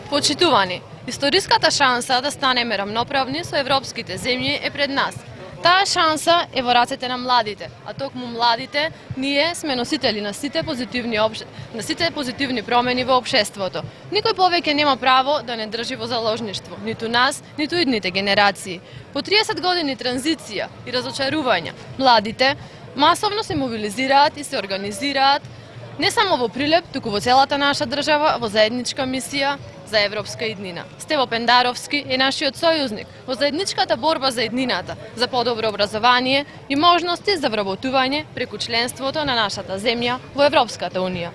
Почитувани, историската шанса да станеме рамноправни со европските земји е пред нас. Таа шанса е во рацете на младите, а токму младите ние сме носители на сите позитивни промени во општеството. Никој повеќе нема право да не држи во заложништво, ниту нас, ниту идните генерации. По 30 години транзиција и разочарувања, младите масовно се мобилизираат и се организираат не само во Прилеп, туку во целата наша држава во заедничка мисија за европска иднина. Стево Пендаровски е нашиот сојузник во заедничката борба за иднината, за подобро образование и можности за вработување преку членството на нашата земја во Европската унија.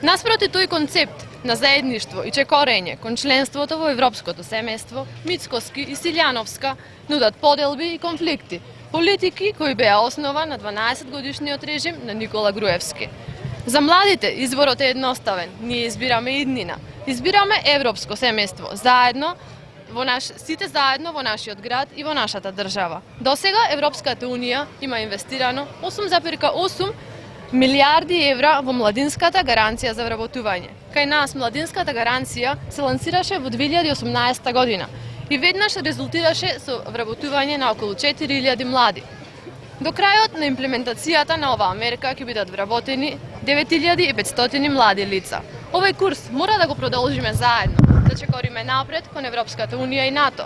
Наспроти тој концепт на заедништво и чекорење кон членството во европското семејство, Мицкоски и Силјановска нудат поделби и конфликти, политики кои беа основа на 12 годишниот режим на Никола Груевски. За младите изборот е едноставен. Ние избираме иднина. Избираме европско семејство, сите заедно во нашиот град и во нашата држава. Досега Европската унија има инвестирано 8,8 милиарди евра во младинската гаранција за вработување. Кај нас младинската гаранција се лансираше во 2018 година и веднаш резултираше со вработување на околу 4000 млади. До крајот на имплементацијата на оваа мерка ќе бидат вработени 9500 млади лица. Овој курс мора да го продолжиме заедно, да чекориме напред кон Европската унија и НАТО.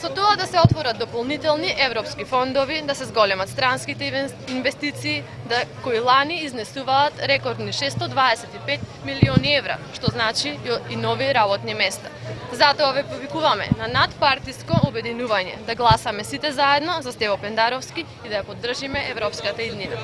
Со тоа да се отворат дополнителни европски фондови, да се зголемат странските инвестиции, кои лани изнесуваат рекордни 625 милиони евра, што значи и нови работни места. Затоа ве повикуваме на надпартиско обединување, да гласаме сите заедно за Стево Пендаровски и да ја поддржиме европската иднина.